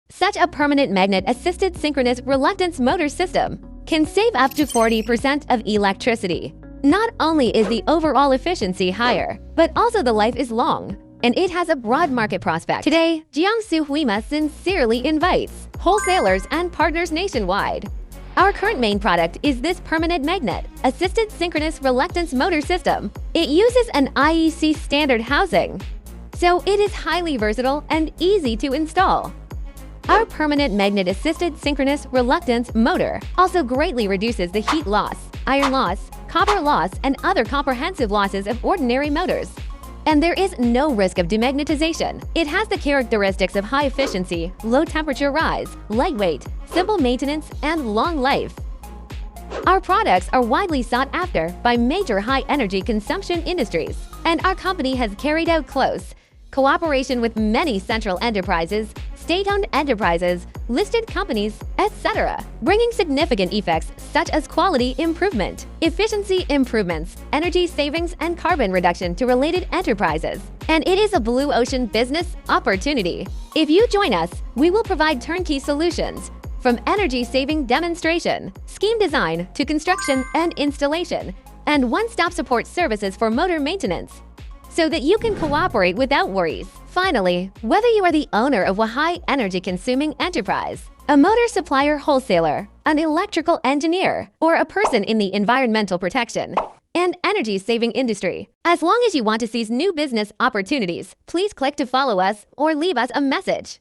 Such a permanent magnet-assisted synchronous reluctance motor system can save up to 40% of electricity. Not only is the overall efficiency higher, but also the life is long, and it has a broad market prospect. Today, Jiangsu Huima sincerely invites wholesalers and partners nationwide. Our current main product is this permanent magnet-assisted synchronous reluctance motor system. It uses an IEC standard housing, so it is highly versatile and easy to install. Our permanent magnet-assisted synchronous reluctance motor also greatly reduces the heat loss, iron loss, copper loss, and other comprehensive losses of ordinary motors. And there is no risk of demagnetization. It has the characteristics of high efficiency, low temperature rise, lightweight, simple maintenance, and long life. Our products are widely sought after by major high-energy consumption industries, and our company has carried out close cooperation with many central enterprises, state-owned enterprises, listed companies, etc., bringing significant effects such as quality improvement, efficiency improvements, energy savings, and carbon reduction to related enterprises. And it is a blue ocean business opportunity. If you join us, we will provide turnkey solutions, from energy-saving demonstration, scheme design to construction and installation, and one-stop support services for motor maintenance, so that you can cooperate without worries. Finally, whether you are the owner of a high-energy consuming enterprise, a motor supplier wholesaler, an electrical engineer, or a person in the environmental protection and energy-saving industry, as long as you want to seize new business opportunities, please click to follow us or leave us a message.